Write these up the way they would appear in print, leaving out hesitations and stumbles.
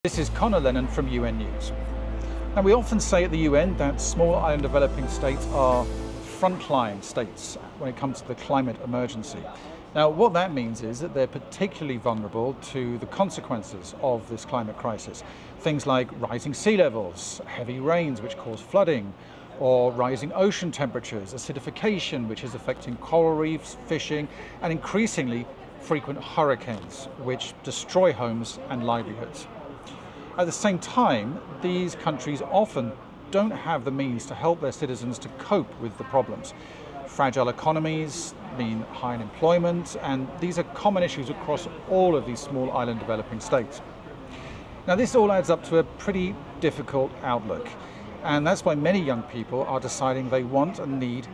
This is Conor Lennon from UN News. Now, we often say at the UN that small island developing states are frontline states when it comes to the climate emergency. Now, what that means is that they're particularly vulnerable to the consequences of this climate crisis. Things like rising sea levels, heavy rains which cause flooding, or rising ocean temperatures, acidification which is affecting coral reefs, fishing, and increasingly frequent hurricanes which destroy homes and livelihoods. At the same time, these countries often don't have the means to help their citizens to cope with the problems. Fragile economies mean high unemployment, and these are common issues across all of these small island developing states. Now, this all adds up to a pretty difficult outlook, and that's why many young people are deciding they want and need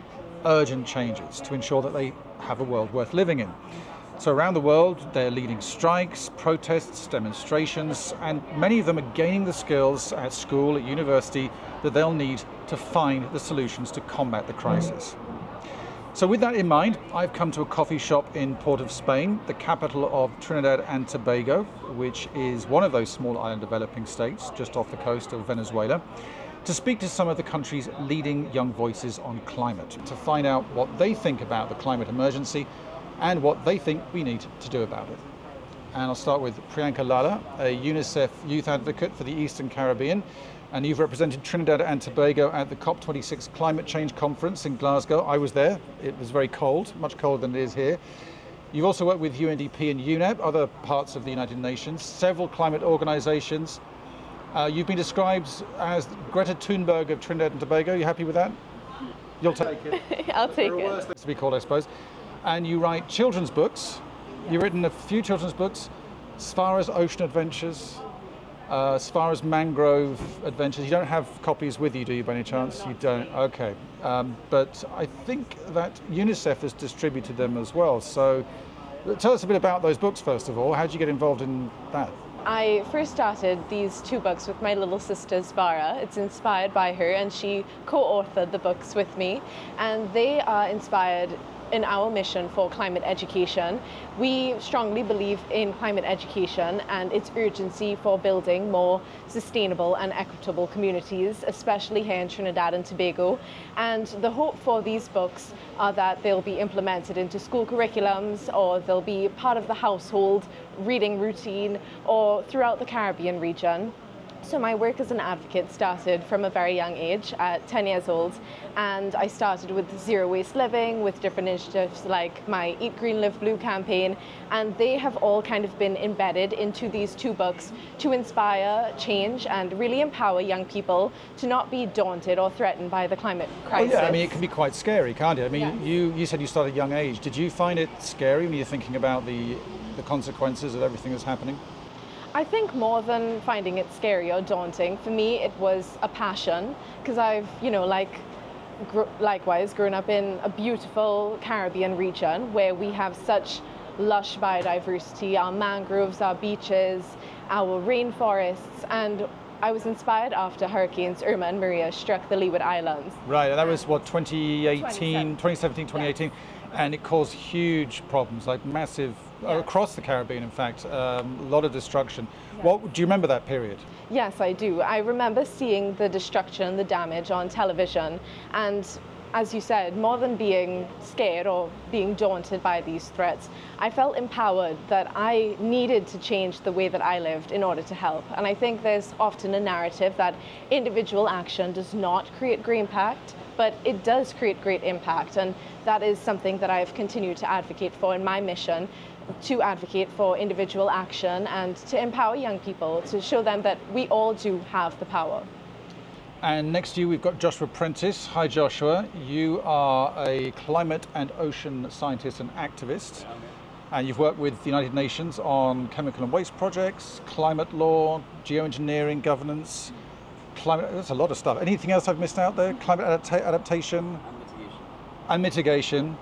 urgent changes to ensure that they have a world worth living in. So around the world, they're leading strikes, protests, demonstrations, and many of them are gaining the skills at school, at university, that they'll need to find the solutions to combat the crisis. So with that in mind, I've come to a coffee shop in Port of Spain, the capital of Trinidad and Tobago, which is one of those small island developing states just off the coast of Venezuela, to speak to some of the country's leading young voices on climate, to find out what they think about the climate emergency and what they think we need to do about it. And I'll start with Priyanka Lalla, a UNICEF Youth Advocate for the Eastern Caribbean, and you've represented Trinidad and Tobago at the COP26 Climate Change Conference in Glasgow. I was there. It was very cold, much colder than it is here. You've also worked with UNDP and UNEP, other parts of the United Nations, several climate organizations. You've been described as Greta Thunberg of Trinidad and Tobago. You happy with that? You'll take it. I'll take it. Worse things to be called, I suppose. And you write children's books. You've written a few children's books as far as ocean adventures, as far as mangrove adventures. You don't have copies with you, do you, by any chance? You don't? Okay. But I think that UNICEF has distributed them as well. So tell us a bit about those books, first of all. How did you get involved in that? I first started these two books with my little sister Zaafia. It's inspired by her, and she co-authored the books with me. And they are inspired in our mission for climate education. We strongly believe in climate education and its urgency for building more sustainable and equitable communities, especially here in Trinidad and Tobago. And the hope for these books are that they'll be implemented into school curriculums, or they'll be part of the household reading routine, or throughout the Caribbean region. So my work as an advocate started from a very young age, at 10 years old, and I started with zero waste living, with different initiatives like my Eat Green Live Blue campaign, and they have all kind of been embedded into these two books to inspire change and really empower young people to not be daunted or threatened by the climate crisis. Well, yeah, I mean, it can be quite scary, can't it? I mean, yeah. you said you started at a young age. Did you find it scary when you're thinking about the consequences of everything that's happening? I think more than finding it scary or daunting, for me it was a passion, because I've, likewise grown up in a beautiful Caribbean region where we have such lush biodiversity, our mangroves, our beaches, our rainforests, and I was inspired after Hurricanes Irma and Maria struck the Leeward Islands. Right, and that was what, 2017, 2018, yeah. And it caused huge problems, like massive, across the Caribbean in fact, a lot of destruction. Yeah. Do you remember that period? Yes, I do. I remember seeing the destruction, the damage on television, and as you said, more than being scared or being daunted by these threats, I felt empowered that I needed to change the way that I lived in order to help. And I think there's often a narrative that individual action does not create great impact, but it does create great impact. And that is something that I've continued to advocate for in my mission, to advocate for individual action and to empower young people, to show them that we all do have the power. And next to you, we've got Joshua Prentice. Hi, Joshua. You are a climate and ocean scientist and activist. And you've worked with the United Nations on chemical and waste projects, climate law, geoengineering, governance, climate, that's a lot of stuff. Anything else I've missed out there? Climate adaptation? And mitigation.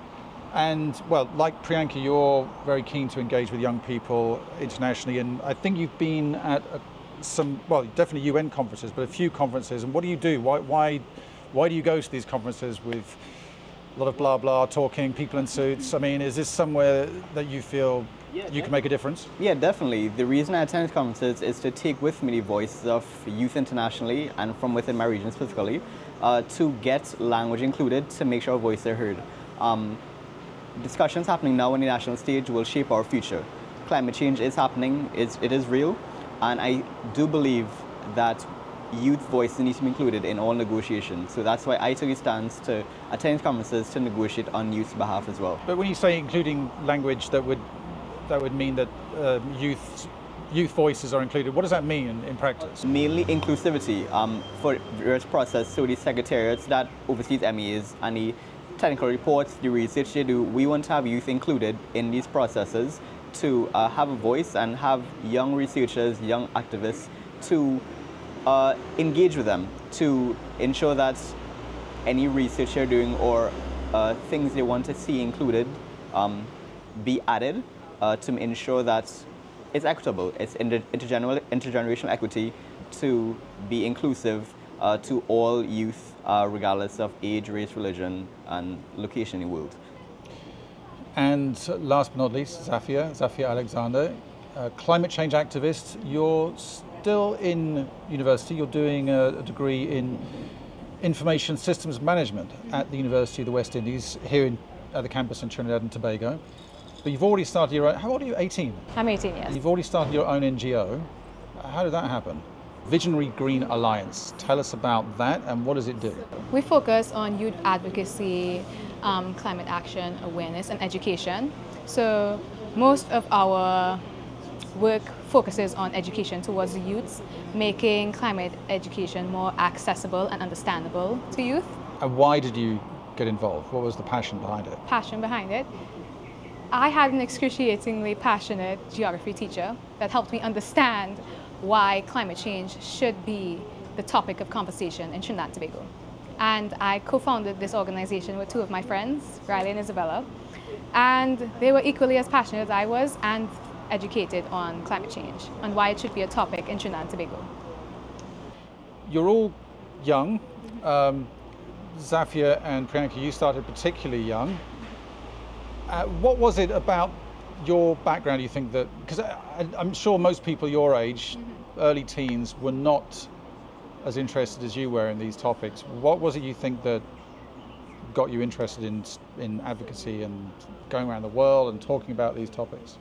And, well, like Priyanka, you're very keen to engage with young people internationally. And I think you've been at some, well, definitely UN conferences, but a few conferences. And what do you do? Why do you go to these conferences with A lot of blah blah talking, people in suits. I mean, is this somewhere that you feel you can make a difference? Yeah, definitely. The reason I attend conferences is to take with me the voices of youth internationally and from within my region specifically, to get language included to make sure our voices are heard. Discussions happening now on the national stage will shape our future. Climate change is happening, it is real, and I do believe that youth voices need to be included in all negotiations. So that's why I took a stance to attend conferences to negotiate on youth's behalf as well. But when you say including language, that would mean that youth voices are included. What does that mean in practice? Mainly inclusivity for various process. So the secretariats that oversees MEAs and the technical reports, the research they do, we want to have youth included in these processes to have a voice and have young researchers, young activists to engage with them, to ensure that any research they're doing or things they want to see included be added to ensure that it's equitable, it's intergenerational equity to be inclusive to all youth, regardless of age, race, religion, and location in the world. And last but not least, Zaafia Alexander, climate change activist. You're still in university. You're doing a degree in information systems management at the University of the West Indies here at the campus in Trinidad and Tobago. But you've already started your own. How old are you? 18? I'm 18, yes. You've already started your own NGO. How did that happen? Visionary Green Alliance. Tell us about that and what does it do? We focus on youth advocacy, climate action, awareness, and education. So most of our work focuses on education towards the youths, making climate education more accessible and understandable to youth. And why did you get involved? What was the passion behind it? Passion behind it. I had an excruciatingly passionate geography teacher that helped me understand why climate change should be the topic of conversation in Trinidad and Tobago. And I co-founded this organization with two of my friends, Riley and Isabella, and they were equally as passionate as I was and educated on climate change and why it should be a topic in Trinidad and Tobago. You're all young. Zaafia and Priyanka, you started particularly young. What was it about your background you think that, because I'm sure most people your age, early teens, were not as interested as you were in these topics. What was it you think that got you interested in advocacy and going around the world and talking about these topics?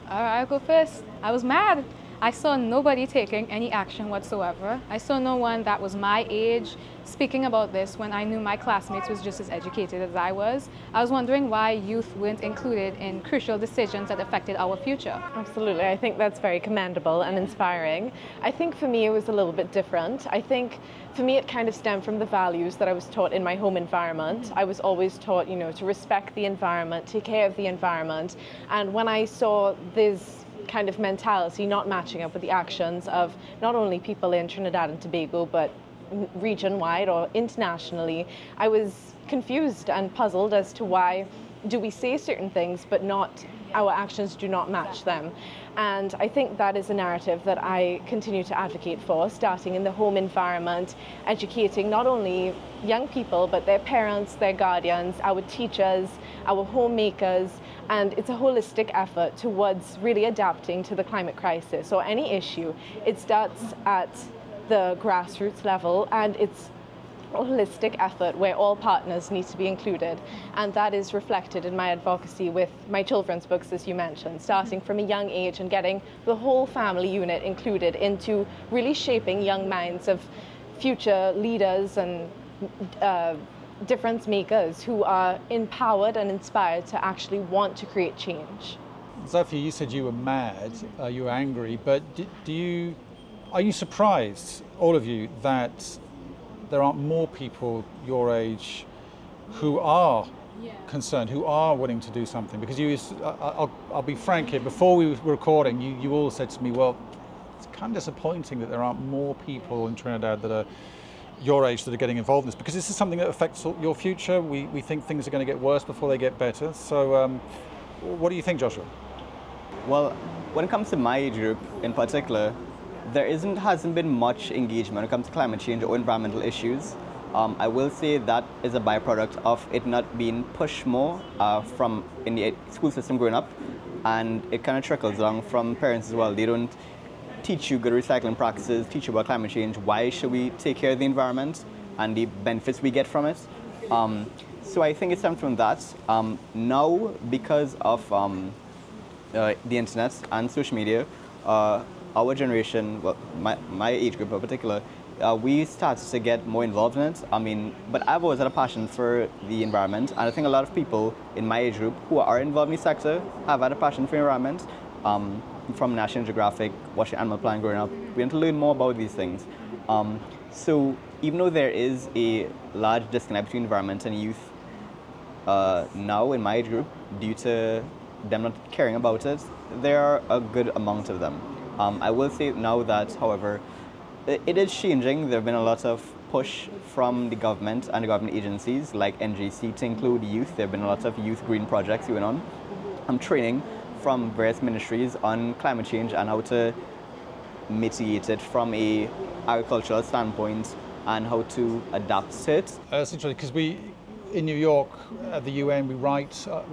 All right, I'll go first. I was mad. I saw nobody taking any action whatsoever. I saw no one that was my age speaking about this when I knew my classmates was just as educated as I was. I was wondering why youth weren't included in crucial decisions that affected our future. Absolutely, I think that's very commendable and inspiring. I think for me it was a little bit different. I think for me it kind of stemmed from the values that I was taught in my home environment. I was always taught, to respect the environment, take care of the environment. And when I saw this kind of mentality not matching up with the actions of not only people in Trinidad and Tobago, but region-wide or internationally, I was confused and puzzled as to why do we say certain things but our actions do not match them. And I think that is a narrative that I continue to advocate for, starting in the home environment, educating not only young people but their parents, their guardians, our teachers, our homemakers, and it's a holistic effort towards really adapting to the climate crisis or any issue. It starts at the grassroots level and it's a holistic effort where all partners need to be included, and that is reflected in my advocacy with my children's books, as you mentioned, starting from a young age and getting the whole family unit included into really shaping young minds of future leaders and difference makers who are empowered and inspired to actually want to create change. Zaafia, you said you were mad, you were angry, but are you surprised, all of you, that there aren't more people your age who are concerned, who are willing to do something? Because I'll be frank here, before we were recording, you all said to me, well, it's kind of disappointing that there aren't more people in Trinidad that are your age that are getting involved in this, because this is something that affects your future. We think things are going to get worse before they get better. So what do you think, Joshua? Well, when it comes to my age group in particular, there hasn't been much engagement when it comes to climate change or environmental issues. I will say that is a byproduct of it not being pushed more from in the school system growing up, and it kind of trickles down from parents as well. They don't teach you good recycling practices, teach you about climate change, why should we take care of the environment and the benefits we get from it. So I think it stems from that. Now, because of the internet and social media, our generation, well, my age group in particular, we started to get more involved in it. I mean, but I've always had a passion for the environment, and I think a lot of people in my age group who are involved in the sector have had a passion for the environment. From National Geographic, watching Animal Planet growing up, we want to learn more about these things. So even though there is a large disconnect between environment and youth now in my age group, due to them not caring about it, there are a good amount of them. I will say now that, however, it is changing. There have been a lot of push from the government and the government agencies like NGC to include youth. There have been a lot of youth green projects going on. I'm training from various ministries on climate change and how to mitigate it from a agricultural standpoint and how to adapt to it. It's interesting because in New York at the UN, we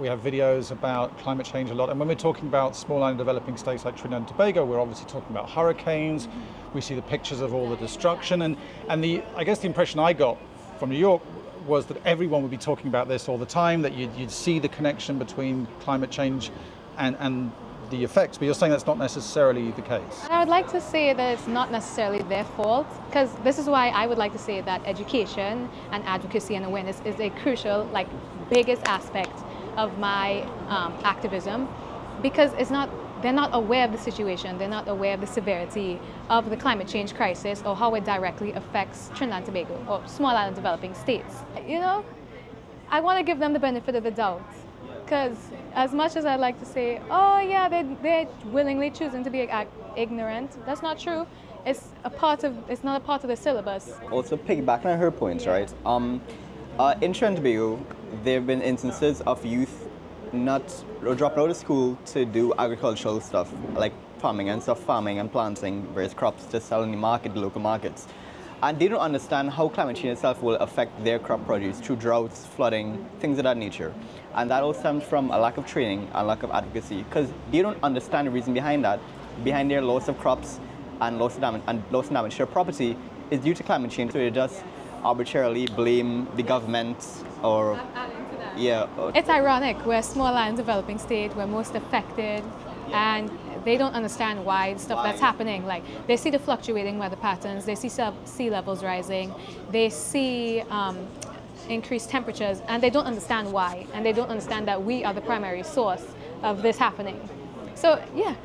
have videos about climate change a lot. And when we're talking about small island developing states like Trinidad and Tobago, we're obviously talking about hurricanes. We see the pictures of all the destruction. And I guess the impression I got from New York was that everyone would be talking about this all the time, that you'd see the connection between climate change and the effects, but you're saying that's not necessarily the case. I would like to say that it's not necessarily their fault, because this is why I would like to say that education and advocacy and awareness is a crucial, biggest aspect of my activism, because they're not aware of the situation, they're not aware of the severity of the climate change crisis or how it directly affects Trinidad and Tobago or small island developing states. I want to give them the benefit of the doubt. Because as much as I'd like to say, oh yeah, they're willingly choosing to be ignorant, that's not true. It's not a part of the syllabus. Also piggybacking on her points, right? In Trinidad and Tobago, there have been instances of youth dropping out of school to do agricultural stuff, like farming and planting various crops to sell in the market, the local markets. And they don't understand how climate change itself will affect their crop produce through droughts, flooding, things of that nature. And that all stems from a lack of training and lack of advocacy, because they don't understand the reason behind that. Behind their loss of crops and loss of damage to their property is due to climate change. So they just arbitrarily blame the government or... Yeah. It's ironic, we're a small island developing state, we're most affected, and they don't understand why stuff that's happening. They see the fluctuating weather patterns, they see sea levels rising, they see increased temperatures, and they don't understand why, and they don't understand that we are the primary source of this happening. So yeah.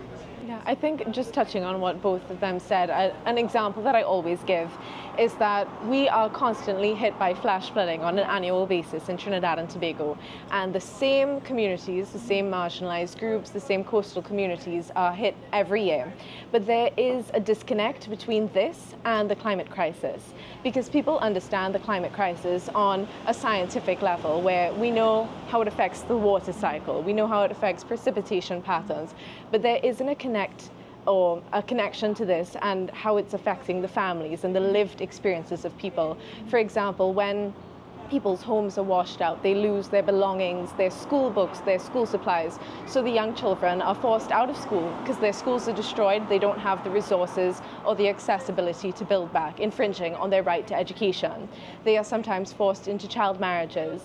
Yeah, I think just touching on what both of them said, an example that I always give is that we are constantly hit by flash flooding on an annual basis in Trinidad and Tobago. And the same communities, the same marginalized groups, the same coastal communities are hit every year. But there is a disconnect between this and the climate crisis, because people understand the climate crisis on a scientific level, where we know how it affects the water cycle, we know how it affects precipitation patterns, but there isn't a connection to this and how it's affecting the families and the lived experiences of people. For example, when people's homes are washed out, they lose their belongings, their school books, their school supplies. So the young children are forced out of school because their schools are destroyed, they don't have the resources or the accessibility to build back, infringing on their right to education. They are sometimes forced into child marriages.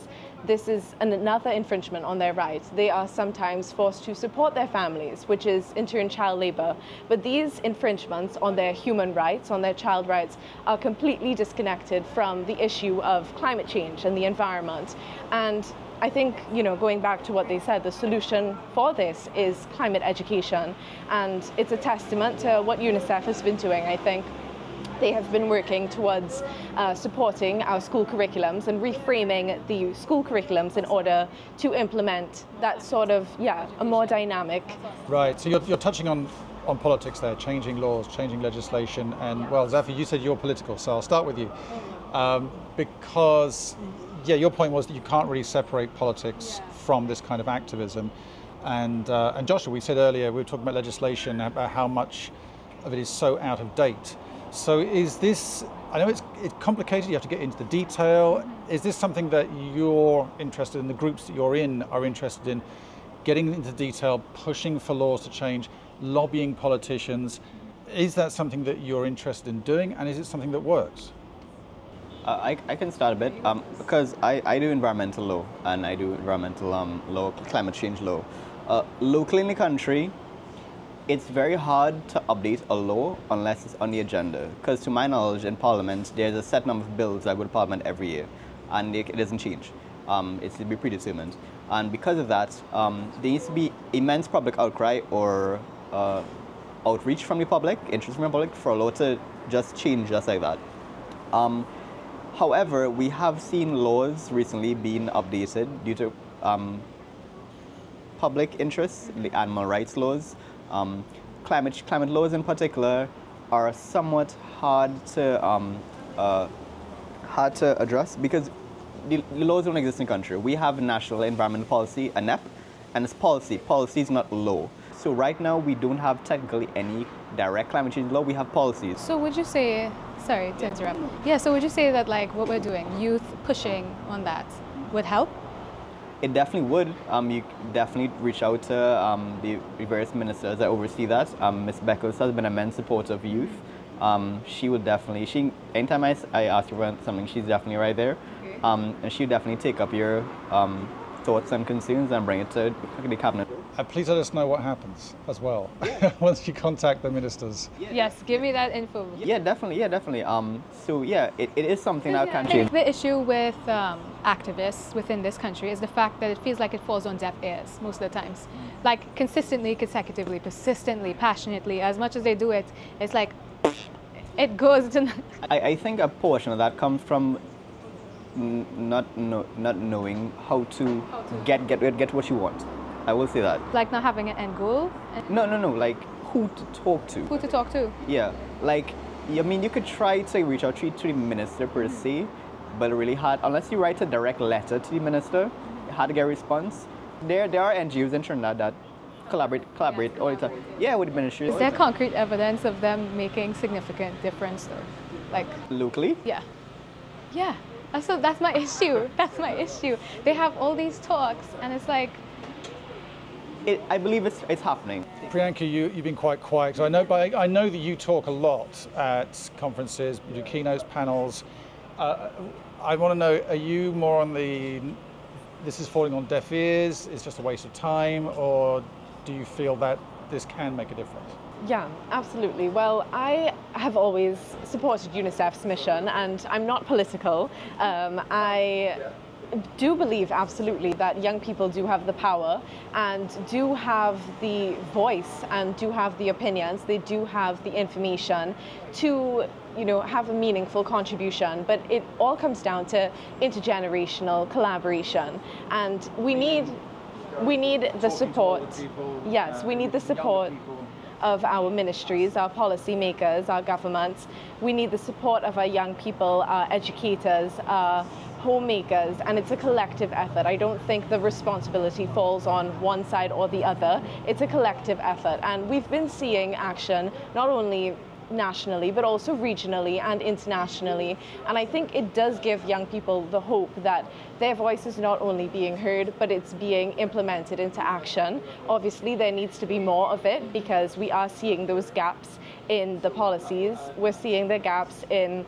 This is another infringement on their rights. They are sometimes forced to support their families, which is in turn child labor. But these infringements on their human rights, on their child rights, are completely disconnected from the issue of climate change and the environment. And I think, going back to what they said, the solution for this is climate education. And it's a testament to what UNICEF has been doing, I think. They have been working towards supporting our school curriculums and reframing the school curriculums in order to implement that sort of, a more dynamic. Right, so you're touching on politics there, changing laws, changing legislation, and well, Zaafia, you said you're political, so I'll start with you. Because, your point was that you can't really separate politics from this kind of activism. And Joshua, we said earlier, we were talking about legislation, about how much of it is so out of date. So is this, I know it's complicated, you have to get into the detail. Is this something that you're interested in, the groups that you're in are interested in, getting into detail, pushing for laws to change, lobbying politicians? Is that something that you're interested in doing, and is it something that works? I can start a bit because I do environmental law and I do environmental law, climate change law. Locally in the country, it's very hard to update a law unless it's on the agenda. Because to my knowledge, in Parliament, there's a set number of bills that go to Parliament every year, and it doesn't change. It's to be predetermined. And because of that, there needs to be immense public outcry or outreach from the public, interest from the public, for a law to just change just like that. However, we have seen laws recently being updated due to public interests, the animal rights laws. Climate laws in particular are somewhat hard to address because the laws don't exist in the country. We have a National Environmental Policy, a NEP, and it's policy. Policy is not law. So right now we don't have technically any direct climate change law. We have policies. So would you say, sorry to interrupt. Yeah, so would you say that like what we're doing, youth pushing on that, would help? It definitely would. You definitely reach out to the various ministers that oversee that. Ms. Beckles has been an immense supporter of youth. She will definitely, anytime I ask her about something, she's definitely right there. Okay. And she'll definitely take up your thoughts and concerns and bring it to the cabinet. Please let us know what happens as well once you contact the ministers. Yes, give me that info. Yeah, definitely. So yeah, it is something that can change. The issue with activists within this country is the fact that it feels like it falls on deaf ears most of the times. Like consistently, consecutively, persistently, passionately, as much as they do it, it's like it goes to... I think a portion of that comes from not knowing how to get what you want. I will say that. Like not having an end goal? No, like who to talk to. Who to talk to? Yeah, like, I mean, you could try to reach out to the minister per se, but really hard, unless you write a direct letter to the minister, hard to get a response. There are NGOs in Trinidad that collaborate all the time. Yeah, with the ministry. Is there concrete evidence of them making significant difference though? Like locally? Yeah. Yeah. So that's my issue. That's my issue. They have all these talks and it's like, I believe it's happening. Priyanka, you've been quite quiet. So I know that you talk a lot at conferences, you do keynotes, panels. I want to know, are you more on this is falling on deaf ears, it's just a waste of time, or do you feel that this can make a difference? Yeah, absolutely. Well, I have always supported UNICEF's mission, and I'm not political. I do believe absolutely that young people do have the power and do have the voice and do have the opinions, they do have the information to, you know, have a meaningful contribution, but it all comes down to intergenerational collaboration, and we need the support. Yes, we need the support of our ministries, our policy makers, our governments. We need the support of our young people, our educators, our homemakers, and it's a collective effort. I don't think the responsibility falls on one side or the other. It's a collective effort, and we've been seeing action not only nationally but also regionally and internationally, and I think it does give young people the hope that their voice is not only being heard but it's being implemented into action. Obviously there needs to be more of it because we are seeing those gaps in the policies, we're seeing the gaps in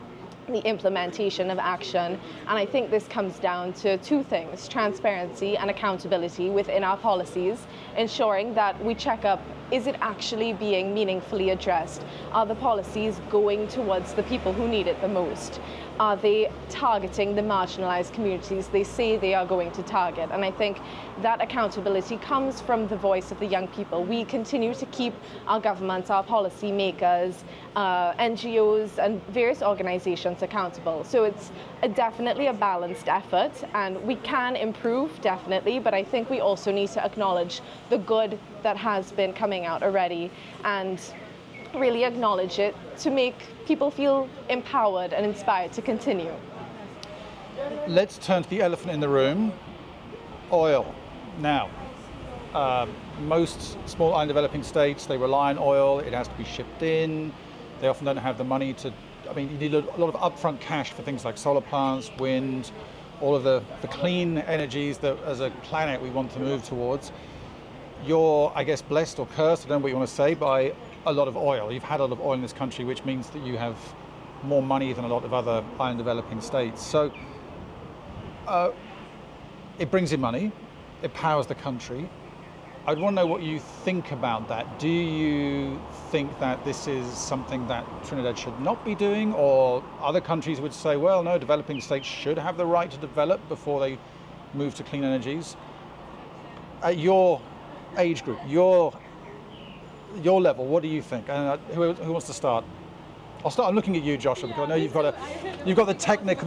the implementation of action, and I think this comes down to two things: transparency and accountability within our policies, ensuring that we check up, is it actually being meaningfully addressed? Are the policies going towards the people who need it the most? Are they targeting the marginalized communities they say they are going to target? And I think that accountability comes from the voice of the young people. We continue to keep our governments, our policy makers, NGOs and various organizations accountable. So it's definitely a balanced effort, and we can improve, definitely, but I think we also need to acknowledge the good that has been coming out already and really acknowledge it to make people feel empowered and inspired to continue. Let's turn to the elephant in the room, oil. Now, most small and developing states, they rely on oil. It has to be shipped in. They often don't have the money to I mean, you need a lot of upfront cash for things like solar plants, wind, all of the clean energies that as a planet we want to move towards. You're, I guess, blessed or cursed, I don't know what you want to say, by a lot of oil. You've had a lot of oil in this country, which means that you have more money than a lot of other island developing states. So it brings in money, it powers the country. I'd want to know what you think about that. Do you think that this is something that Trinidad should not be doing, or other countries would say, well, no, developing states should have the right to develop before they move to clean energies? At your age group, your level, what do you think? And who wants to start? I'll start. I'm looking at you, Joshua, because I know you've got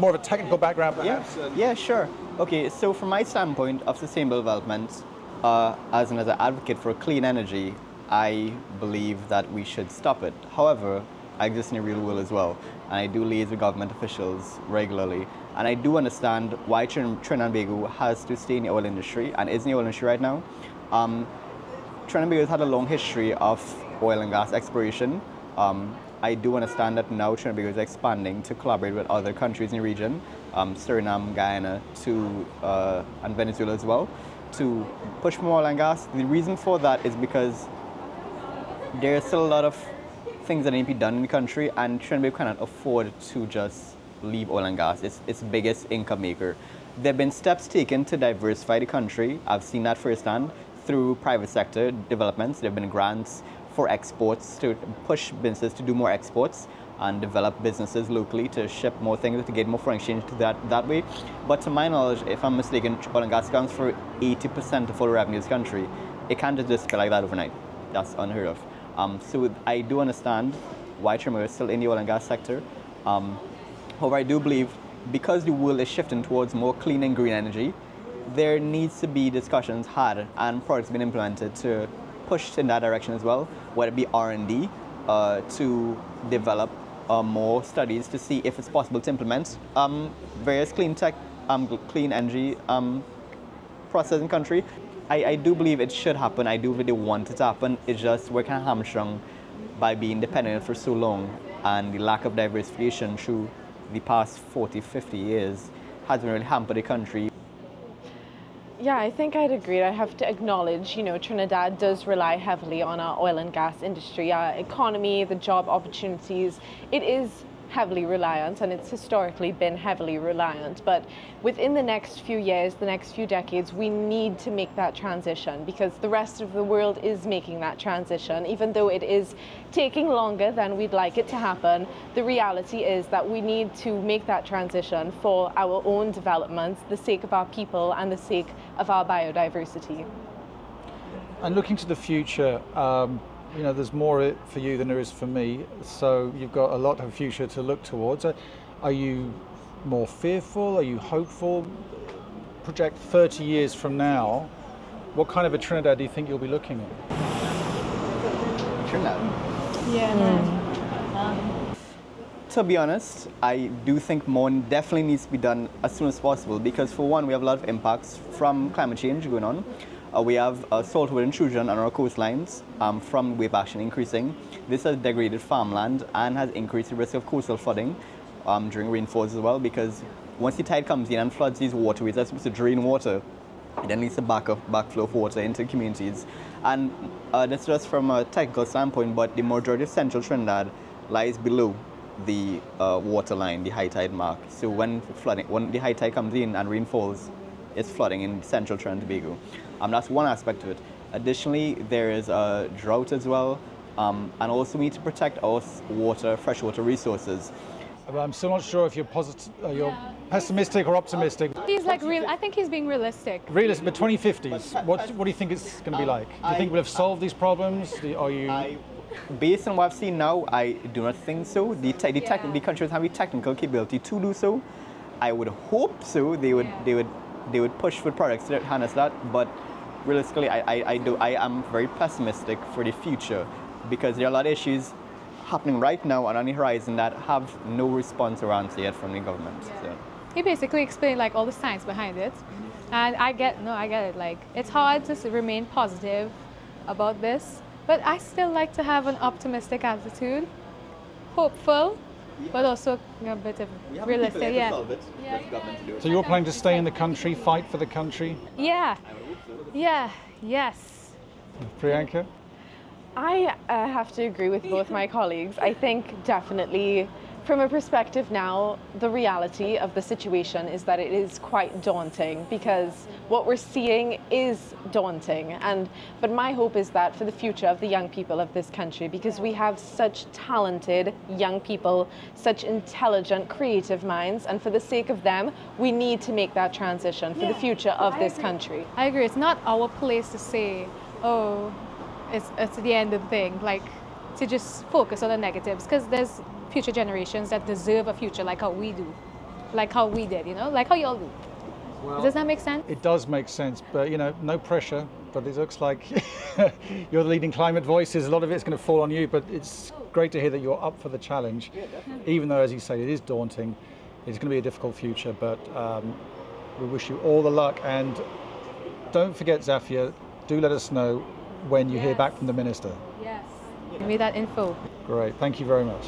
more of a technical background, perhaps. Yeah, sure. Okay, so from my standpoint of sustainable development, as an advocate for clean energy, I believe that we should stop it. However, I exist in the real world as well, and I do liaise with government officials regularly, and I do understand why Trinidad and Tobago has to stay in the oil industry and is in the oil industry right now. Trinidad and Tobago has had a long history of oil and gas exploration. I do understand that now Trinidad and Tobago is expanding to collaborate with other countries in the region, Suriname, Guyana, and Venezuela as well, to push more oil and gas. The reason for that is because there's still a lot of things that need to be done in the country, and Trinidad cannot afford to just leave oil and gas. It's its biggest income maker. There have been steps taken to diversify the country. I've seen that firsthand through private sector developments. There have been grants for exports to push businesses to do more exports and develop businesses locally to ship more things, to get more foreign exchange to that way. But to my knowledge, if I'm mistaken, oil and gas accounts for 80% of all revenue in this country. It can't just disappear like that overnight. That's unheard of. So I do understand why Trinidad is still in the oil and gas sector. However, I do believe because the world is shifting towards more clean and green energy, there needs to be discussions had and projects being implemented to push in that direction as well, whether it be R&D to develop more studies to see if it's possible to implement various clean tech, clean energy process in country. I do believe it should happen. I do really want it to happen. It's just we're kind of hamstrung by being dependent for so long, and the lack of diversification through the past 40, 50 years has really hampered the country. Yeah, I think I'd agree. I have to acknowledge, Trinidad does rely heavily on our oil and gas industry, our economy, the job opportunities. It is heavily reliant, and it's historically been heavily reliant. But within the next few years, the next few decades, we need to make that transition, because the rest of the world is making that transition. Even though it is taking longer than we'd like it to happen, the reality is that we need to make that transition for our own development, the sake of our people and the sake of our biodiversity. And looking to the future, there's more for you than there is for me, so you've got a lot of future to look towards. Are you more fearful? Are you hopeful? Project 30 years from now, what kind of a Trinidad do you think you'll be looking at? Trinidad? Yeah. To be honest, I do think more definitely needs to be done as soon as possible, because for one, we have a lot of impacts from climate change going on. We have saltwater intrusion on our coastlines from wave action increasing. This has degraded farmland and has increased the risk of coastal flooding during rainfalls as well, because once the tide comes in and floods these waterways that's supposed to drain water, it then leads to backflow of water into communities. And that's just from a technical standpoint, but the majority of central Trinidad lies below the water line, the high tide mark. So when the high tide comes in and rainfalls, it's flooding in central Trinidad and Tobago. That's one aspect of it. Additionally, there is a drought as well, and also we need to protect our freshwater resources. I'm still not sure if you're pessimistic or optimistic. He's like real. I think he's being realistic. Realistic, but 2050s. What do you think it's going to be like? Do you think we'll have solved these problems? Based on what I've seen now, I do not think so. The countries have the technical capability to do so. I would hope so. They would push for products to harness that, but realistically, I am very pessimistic for the future, because there are a lot of issues happening right now and on the horizon that have no response or answer yet from the government. Yeah. So. He basically explained like all the science behind it, and I get it. Like, it's hard to remain positive about this, but I still like to have an optimistic attitude, hopeful, but also a bit of realistic. Yeah. So you're planning to stay in the country, fight for the country? Yeah. Yeah. Yes. Priyanka? I have to agree with both my colleagues. I think definitely from a perspective now, the reality of the situation is that it is quite daunting because what we're seeing is daunting. But my hope is that for the future of the young people of this country, because we have such talented young people, such intelligent, creative minds, and for the sake of them, we need to make that transition for the future of this country. I agree. It's not our place to say, oh, it's the end of the thing, like to just focus on the negatives, because there's future generations that deserve a future like how we do, like how we did, like how y'all do. Well, does that make sense? It does make sense, but no pressure, but it looks like you're the leading climate voices. A lot of it's going to fall on you, but it's great to hear that you're up for the challenge, even though, as you say, it is daunting. It's going to be a difficult future, but we wish you all the luck. And don't forget, Zaafia, do let us know when you hear back from the minister. Yes. Give me that info. Great, thank you very much.